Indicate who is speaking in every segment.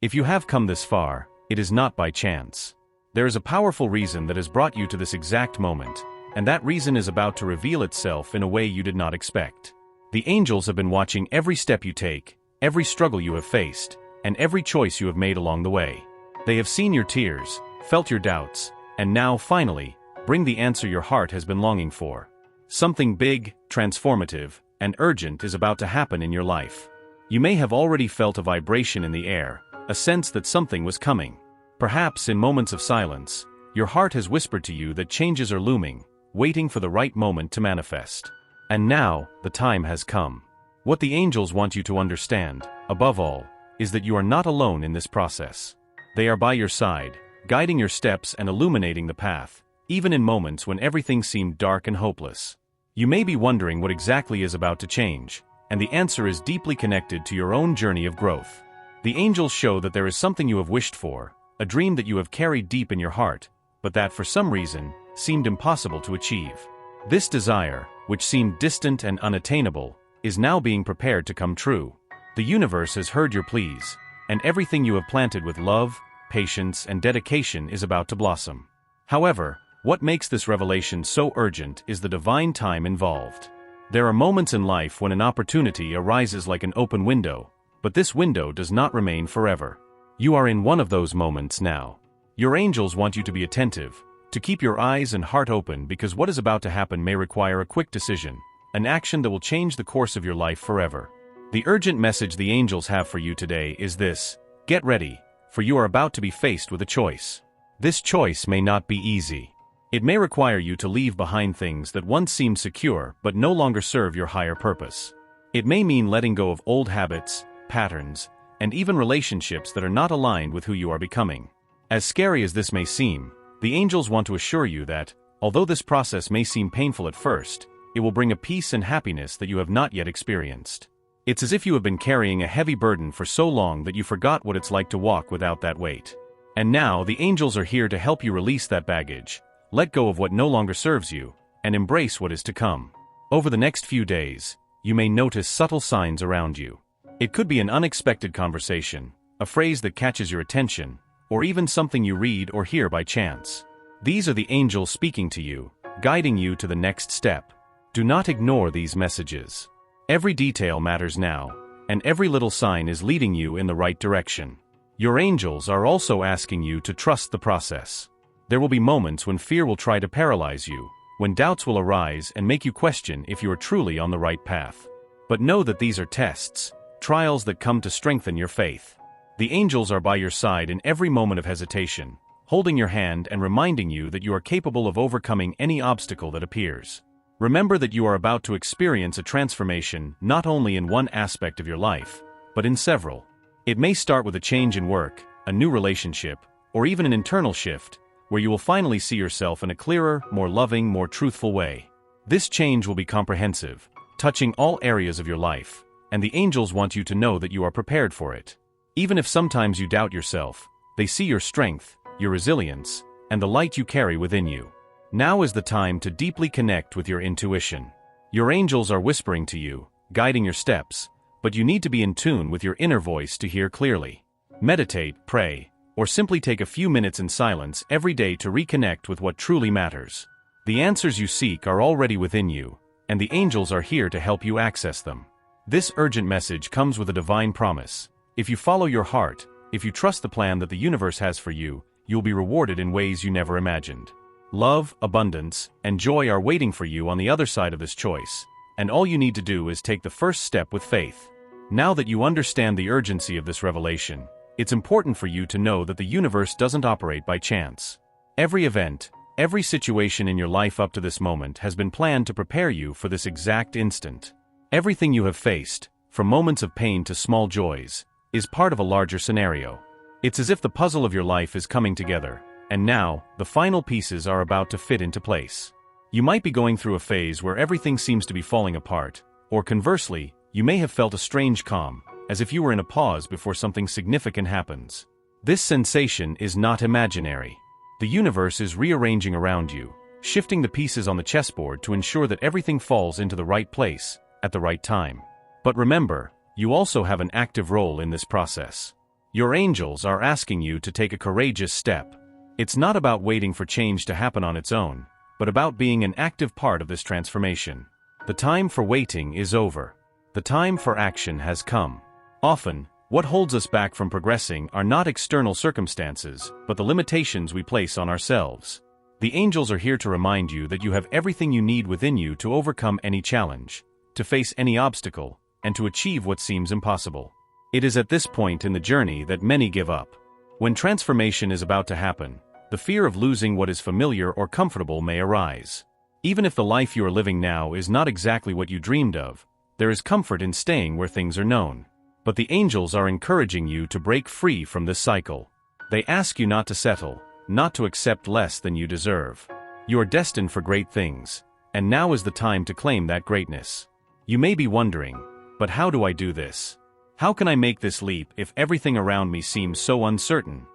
Speaker 1: If you have come this far, it is not by chance. There is a powerful reason that has brought you to this exact moment, and that reason is about to reveal itself in a way you did not expect. The angels have been watching every step you take, every struggle you have faced, and every choice you have made along the way. They have seen your tears, felt your doubts, and now, finally, bring the answer your heart has been longing for. Something big, transformative, and urgent is about to happen in your life. You may have already felt a vibration in the air, a sense that something was coming. Perhaps in moments of silence, your heart has whispered to you that changes are looming, waiting for the right moment to manifest. And now, the time has come. What the angels want you to understand, above all, is that you are not alone in this process. They are by your side, guiding your steps and illuminating the path, even in moments when everything seemed dark and hopeless. You may be wondering what exactly is about to change, and the answer is deeply connected to your own journey of growth. The angels show that there is something you have wished for, a dream that you have carried deep in your heart, but that for some reason, seemed impossible to achieve. This desire, which seemed distant and unattainable, is now being prepared to come true. The universe has heard your pleas, and everything you have planted with love, patience, and dedication is about to blossom. However, what makes this revelation so urgent is the divine time involved. There are moments in life when an opportunity arises like an open window, but this window does not remain forever. You are in one of those moments now. Your angels want you to be attentive, to keep your eyes and heart open, because what is about to happen may require a quick decision, an action that will change the course of your life forever. The urgent message the angels have for you today is this: get ready, for you are about to be faced with a choice. This choice may not be easy. It may require you to leave behind things that once seemed secure but no longer serve your higher purpose. It may mean letting go of old habits, patterns, and even relationships that are not aligned with who you are becoming. As scary as this may seem, the angels want to assure you that, although this process may seem painful at first, it will bring a peace and happiness that you have not yet experienced. It's as if you have been carrying a heavy burden for so long that you forgot what it's like to walk without that weight. And now the angels are here to help you release that baggage, let go of what no longer serves you, and embrace what is to come. Over the next few days, you may notice subtle signs around you. It could be an unexpected conversation, a phrase that catches your attention, or even something you read or hear by chance. These are the angels speaking to you, guiding you to the next step. Do not ignore these messages. Every detail matters now, and every little sign is leading you in the right direction. Your angels are also asking you to trust the process. There will be moments when fear will try to paralyze you, when doubts will arise and make you question if you are truly on the right path. But know that these are tests, trials that come to strengthen your faith. The angels are by your side in every moment of hesitation, holding your hand and reminding you that you are capable of overcoming any obstacle that appears. Remember that you are about to experience a transformation not only in one aspect of your life, but in several. It may start with a change in work, a new relationship, or even an internal shift, where you will finally see yourself in a clearer, more loving, more truthful way. This change will be comprehensive, touching all areas of your life, and the angels want you to know that you are prepared for it. Even if sometimes you doubt yourself, they see your strength, your resilience, and the light you carry within you. Now is the time to deeply connect with your intuition. Your angels are whispering to you, guiding your steps, but you need to be in tune with your inner voice to hear clearly. Meditate, pray, or simply take a few minutes in silence every day to reconnect with what truly matters. The answers you seek are already within you, and the angels are here to help you access them. This urgent message comes with a divine promise. If you follow your heart, if you trust the plan that the universe has for you, you'll be rewarded in ways you never imagined. Love, abundance, and joy are waiting for you on the other side of this choice, and all you need to do is take the first step with faith. Now that you understand the urgency of this revelation, it's important for you to know that the universe doesn't operate by chance. Every event, every situation in your life up to this moment has been planned to prepare you for this exact instant. Everything you have faced, from moments of pain to small joys, is part of a larger scenario. It's as if the puzzle of your life is coming together, and now, the final pieces are about to fit into place. You might be going through a phase where everything seems to be falling apart, or conversely, you may have felt a strange calm, as if you were in a pause before something significant happens. This sensation is not imaginary. The universe is rearranging around you, shifting the pieces on the chessboard to ensure that everything falls into the right place, at the right time. But remember, you also have an active role in this process. Your angels are asking you to take a courageous step. It's not about waiting for change to happen on its own, but about being an active part of this transformation. The time for waiting is over. The time for action has come. Often, what holds us back from progressing are not external circumstances, but the limitations we place on ourselves. The angels are here to remind you that you have everything you need within you to overcome any challenge, to face any obstacle, and to achieve what seems impossible. It is at this point in the journey that many give up. When transformation is about to happen, the fear of losing what is familiar or comfortable may arise. Even if the life you are living now is not exactly what you dreamed of, there is comfort in staying where things are known. But the angels are encouraging you to break free from this cycle. They ask you not to settle, not to accept less than you deserve. You are destined for great things, and now is the time to claim that greatness. You may be wondering, but how do I do this? How can I make this leap if everything around me seems so uncertain?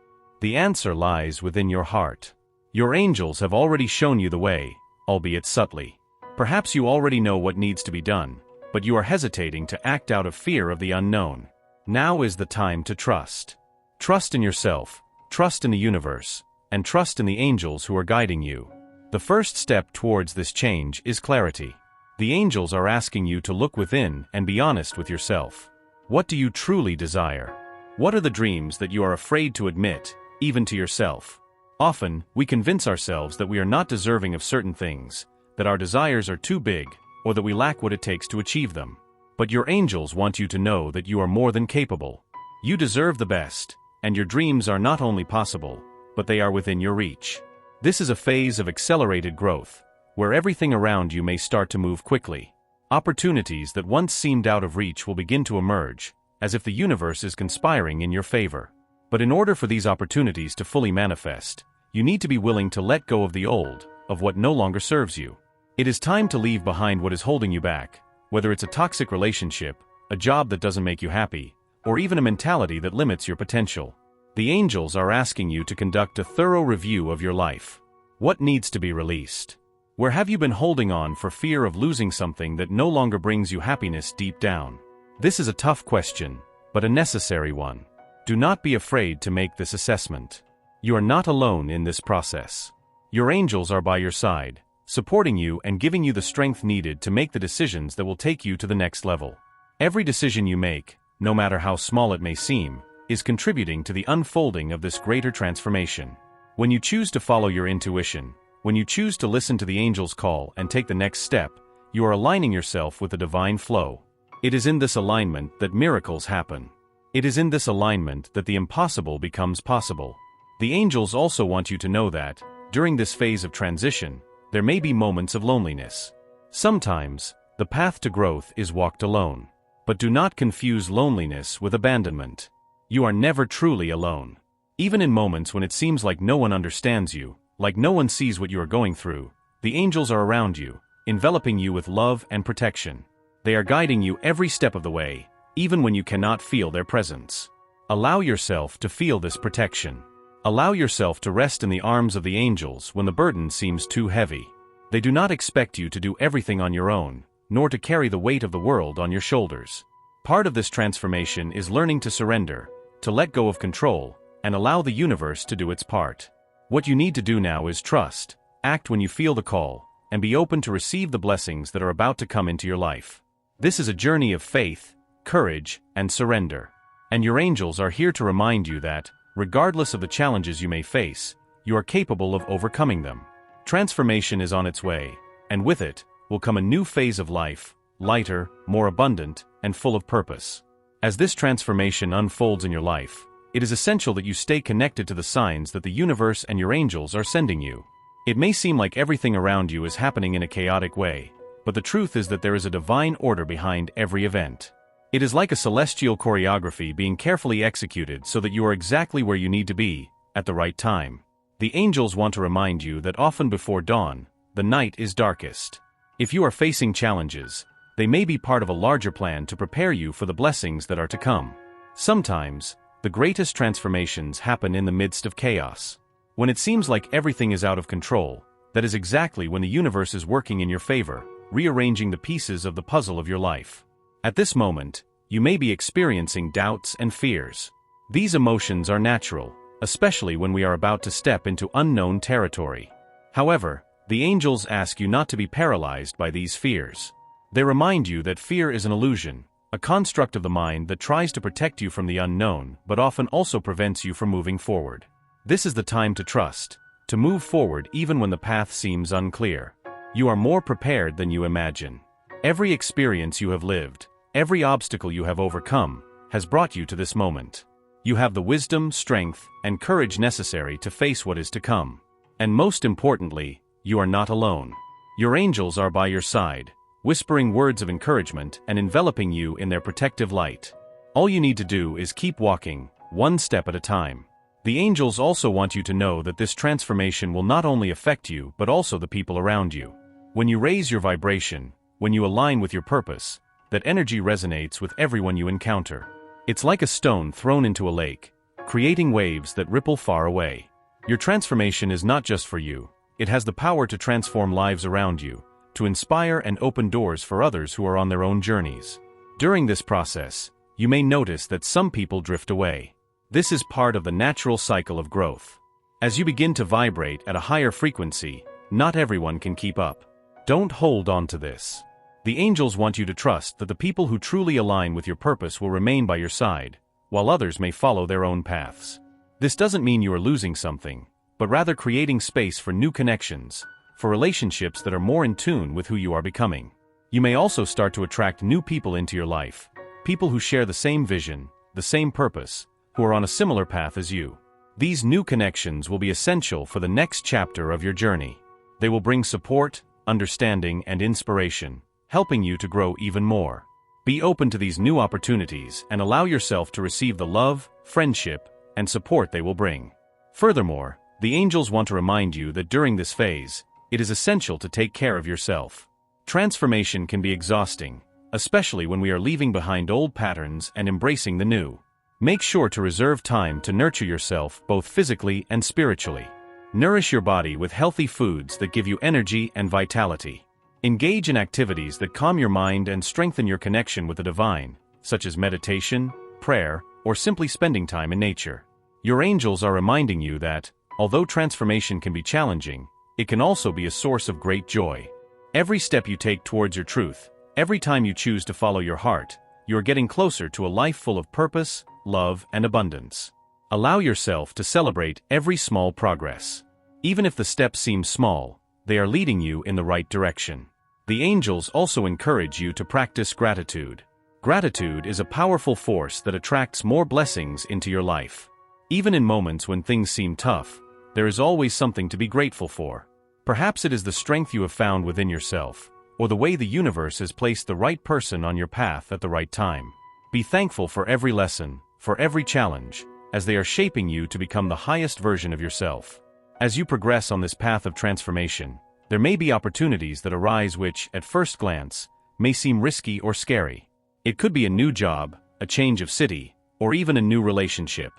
Speaker 1: The answer lies within your heart. Your angels have already shown you the way, albeit subtly. Perhaps you already know what needs to be done, but you are hesitating to act out of fear of the unknown. Now is the time to trust. Trust in yourself, trust in the universe, and trust in the angels who are guiding you. The first step towards this change is clarity. The angels are asking you to look within and be honest with yourself. What do you truly desire? What are the dreams that you are afraid to admit, even to yourself? Often, we convince ourselves that we are not deserving of certain things, that our desires are too big, or that we lack what it takes to achieve them. But your angels want you to know that you are more than capable. You deserve the best, and your dreams are not only possible, but they are within your reach. This is a phase of accelerated growth, where everything around you may start to move quickly. Opportunities that once seemed out of reach will begin to emerge, as if the universe is conspiring in your favor. But in order for these opportunities to fully manifest, you need to be willing to let go of the old, of what no longer serves you. It is time to leave behind what is holding you back, whether it's a toxic relationship, a job that doesn't make you happy, or even a mentality that limits your potential. The angels are asking you to conduct a thorough review of your life. What needs to be released? Where have you been holding on for fear of losing something that no longer brings you happiness deep down? This is a tough question, but a necessary one. Do not be afraid to make this assessment. You are not alone in this process. Your angels are by your side, supporting you and giving you the strength needed to make the decisions that will take you to the next level. Every decision you make, no matter how small it may seem, is contributing to the unfolding of this greater transformation. When you choose to follow your intuition, when you choose to listen to the angel's call and take the next step, you are aligning yourself with the divine flow. It is in this alignment that miracles happen. It is in this alignment that the impossible becomes possible. The angels also want you to know that, during this phase of transition, there may be moments of loneliness. Sometimes, the path to growth is walked alone. But do not confuse loneliness with abandonment. You are never truly alone. Even in moments when it seems like no one understands you, like no one sees what you are going through, the angels are around you, enveloping you with love and protection. They are guiding you every step of the way, even when you cannot feel their presence. Allow yourself to feel this protection. Allow yourself to rest in the arms of the angels when the burden seems too heavy. They do not expect you to do everything on your own, nor to carry the weight of the world on your shoulders. Part of this transformation is learning to surrender, to let go of control, and allow the universe to do its part. What you need to do now is trust, act when you feel the call, and be open to receive the blessings that are about to come into your life. This is a journey of faith, courage, and surrender. And your angels are here to remind you that, regardless of the challenges you may face, you are capable of overcoming them. Transformation is on its way, and with it will come a new phase of life, lighter, more abundant, and full of purpose. As this transformation unfolds in your life, it is essential that you stay connected to the signs that the universe and your angels are sending you. It may seem like everything around you is happening in a chaotic way, but the truth is that there is a divine order behind every event. It is like a celestial choreography being carefully executed so that you are exactly where you need to be, at the right time. The angels want to remind you that often before dawn, the night is darkest. If you are facing challenges, they may be part of a larger plan to prepare you for the blessings that are to come. Sometimes, the greatest transformations happen in the midst of chaos. When it seems like everything is out of control, that is exactly when the universe is working in your favor, rearranging the pieces of the puzzle of your life. At this moment, you may be experiencing doubts and fears. These emotions are natural, especially when we are about to step into unknown territory. However, the angels ask you not to be paralyzed by these fears. They remind you that fear is an illusion, a construct of the mind that tries to protect you from the unknown but often also prevents you from moving forward. This is the time to trust, to move forward even when the path seems unclear. You are more prepared than you imagine. Every experience you have lived, every obstacle you have overcome, has brought you to this moment. You have the wisdom, strength, and courage necessary to face what is to come. And most importantly, you are not alone. Your angels are by your side, whispering words of encouragement and enveloping you in their protective light. All you need to do is keep walking, one step at a time. The angels also want you to know that this transformation will not only affect you but also the people around you. When you raise your vibration, when you align with your purpose, that energy resonates with everyone you encounter. It's like a stone thrown into a lake, creating waves that ripple far away. Your transformation is not just for you. It has the power to transform lives around you, to inspire and open doors for others who are on their own journeys. During this process, you may notice that some people drift away. This is part of the natural cycle of growth. As you begin to vibrate at a higher frequency, not everyone can keep up. Don't hold on to this. The angels want you to trust that the people who truly align with your purpose will remain by your side, while others may follow their own paths. This doesn't mean you are losing something, but rather creating space for new connections, for relationships that are more in tune with who you are becoming. You may also start to attract new people into your life, people who share the same vision, the same purpose, who are on a similar path as you. These new connections will be essential for the next chapter of your journey. They will bring support, understanding, and inspiration, helping you to grow even more. Be open to these new opportunities and allow yourself to receive the love, friendship, and support they will bring. Furthermore, the angels want to remind you that during this phase, it is essential to take care of yourself. Transformation can be exhausting, especially when we are leaving behind old patterns and embracing the new. Make sure to reserve time to nurture yourself both physically and spiritually. Nourish your body with healthy foods that give you energy and vitality. Engage in activities that calm your mind and strengthen your connection with the divine, such as meditation, prayer, or simply spending time in nature. Your angels are reminding you that, although transformation can be challenging, it can also be a source of great joy. Every step you take towards your truth, every time you choose to follow your heart, you are getting closer to a life full of purpose, love, and abundance. Allow yourself to celebrate every small progress. Even if the steps seem small, they are leading you in the right direction. The angels also encourage you to practice gratitude. Gratitude is a powerful force that attracts more blessings into your life. Even in moments when things seem tough, there is always something to be grateful for. Perhaps it is the strength you have found within yourself, or the way the universe has placed the right person on your path at the right time. Be thankful for every lesson, for every challenge, as they are shaping you to become the highest version of yourself. As you progress on this path of transformation, there may be opportunities that arise which, at first glance, may seem risky or scary. It could be a new job, a change of city, or even a new relationship.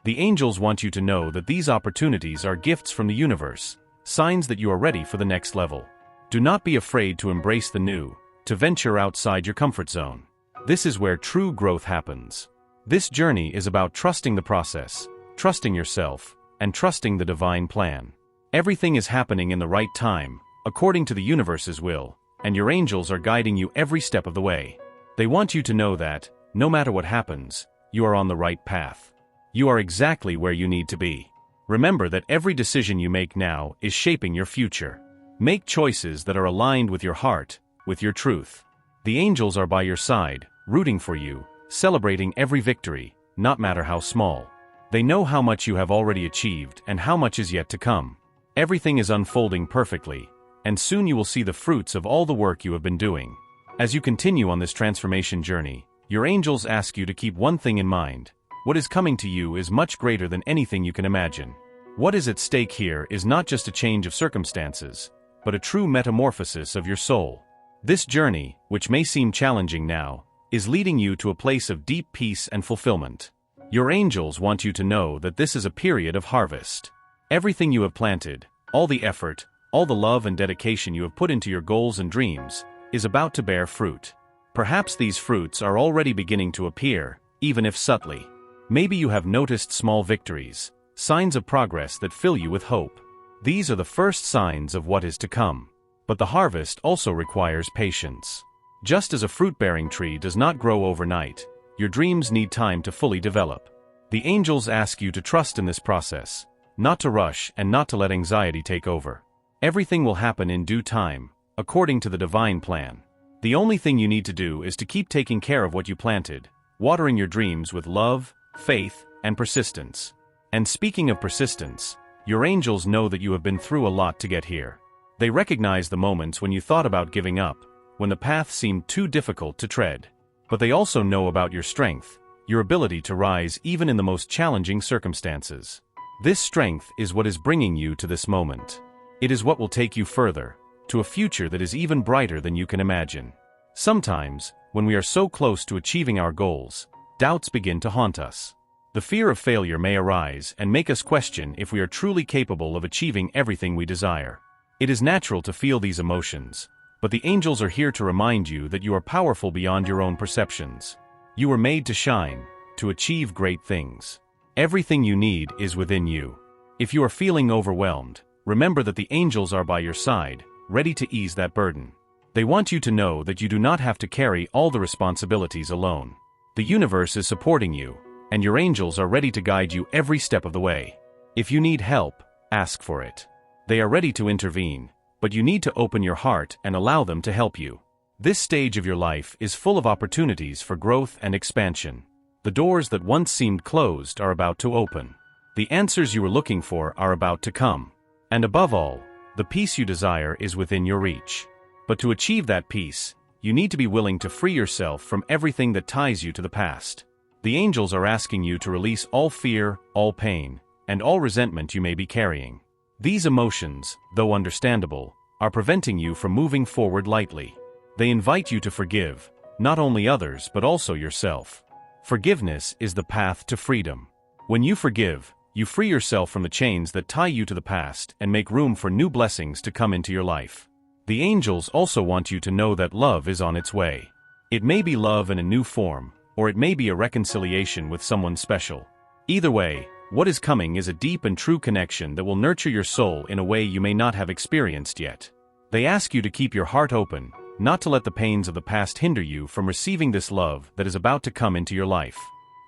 Speaker 1: The angels want you to know that these opportunities are gifts from the universe, signs that you are ready for the next level. Do not be afraid to embrace the new, to venture outside your comfort zone. This is where true growth happens. This journey is about trusting the process, trusting yourself, and trusting the divine plan. Everything is happening in the right time, according to the universe's will, and your angels are guiding you every step of the way. They want you to know that, no matter what happens, you are on the right path. You are exactly where you need to be. Remember that every decision you make now is shaping your future. Make choices that are aligned with your heart, with your truth. The angels are by your side, rooting for you, celebrating every victory, not matter how small. They know how much you have already achieved and how much is yet to come. Everything is unfolding perfectly, and soon you will see the fruits of all the work you have been doing. As you continue on this transformation journey, your angels ask you to keep one thing in mind. What is coming to you is much greater than anything you can imagine. What is at stake here is not just a change of circumstances, but a true metamorphosis of your soul. This journey, which may seem challenging now, is leading you to a place of deep peace and fulfillment. Your angels want you to know that this is a period of harvest. Everything you have planted, all the effort, all the love and dedication you have put into your goals and dreams, is about to bear fruit. Perhaps these fruits are already beginning to appear, even if subtly. Maybe you have noticed small victories, signs of progress that fill you with hope. These are the first signs of what is to come. But the harvest also requires patience. Just as a fruit-bearing tree does not grow overnight, your dreams need time to fully develop. The angels ask you to trust in this process, not to rush and not to let anxiety take over. Everything will happen in due time, according to the divine plan. The only thing you need to do is to keep taking care of what you planted, watering your dreams with love, faith, and persistence. And speaking of persistence, your angels know that you have been through a lot to get here. They recognize the moments when you thought about giving up, when the path seemed too difficult to tread. But they also know about your strength, your ability to rise even in the most challenging circumstances. This strength is what is bringing you to this moment. It is what will take you further, to a future that is even brighter than you can imagine. Sometimes, when we are so close to achieving our goals, doubts begin to haunt us. The fear of failure may arise and make us question if we are truly capable of achieving everything we desire. It is natural to feel these emotions, but the angels are here to remind you that you are powerful beyond your own perceptions. You were made to shine, to achieve great things. Everything you need is within you. If you are feeling overwhelmed, remember that the angels are by your side, ready to ease that burden. They want you to know that you do not have to carry all the responsibilities alone. The universe is supporting you, and your angels are ready to guide you every step of the way. If you need help, ask for it. They are ready to intervene, but you need to open your heart and allow them to help you. This stage of your life is full of opportunities for growth and expansion. The doors that once seemed closed are about to open. The answers you were looking for are about to come. And above all, the peace you desire is within your reach. But to achieve that peace, you need to be willing to free yourself from everything that ties you to the past. The angels are asking you to release all fear, all pain, and all resentment you may be carrying. These emotions, though understandable, are preventing you from moving forward lightly. They invite you to forgive, not only others but also yourself. Forgiveness is the path to freedom. When you forgive, you free yourself from the chains that tie you to the past and make room for new blessings to come into your life. The angels also want you to know that love is on its way. It may be love in a new form, or it may be a reconciliation with someone special. Either way, what is coming is a deep and true connection that will nurture your soul in a way you may not have experienced yet. They ask you to keep your heart open, not to let the pains of the past hinder you from receiving this love that is about to come into your life.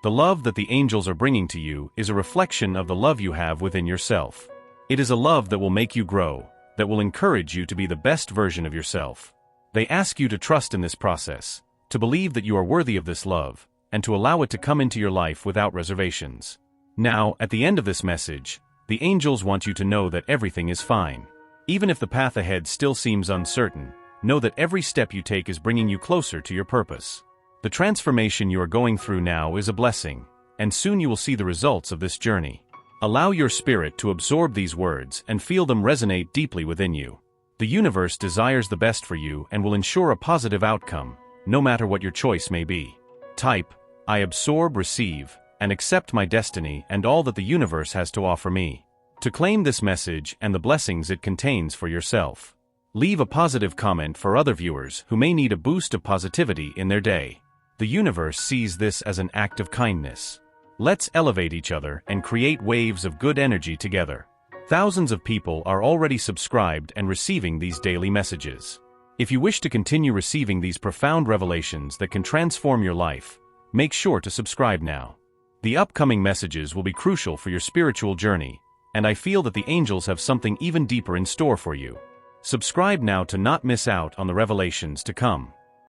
Speaker 1: The love that the angels are bringing to you is a reflection of the love you have within yourself. It is a love that will make you grow, that will encourage you to be the best version of yourself. They ask you to trust in this process, to believe that you are worthy of this love, and to allow it to come into your life without reservations. Now, at the end of this message, the angels want you to know that everything is fine. Even if the path ahead still seems uncertain, know that every step you take is bringing you closer to your purpose. The transformation you are going through now is a blessing, and soon you will see the results of this journey. Allow your spirit to absorb these words and feel them resonate deeply within you. The universe desires the best for you and will ensure a positive outcome, no matter what your choice may be. Type, I absorb, receive, and accept my destiny and all that the universe has to offer me. To claim this message and the blessings it contains for yourself. Leave a positive comment for other viewers who may need a boost of positivity in their day. The universe sees this as an act of kindness. Let's elevate each other and create waves of good energy together. Thousands of people are already subscribed and receiving these daily messages. If you wish to continue receiving these profound revelations that can transform your life, make sure to subscribe now. The upcoming messages will be crucial for your spiritual journey, and I feel that the angels have something even deeper in store for you. Subscribe now to not miss out on the revelations to come.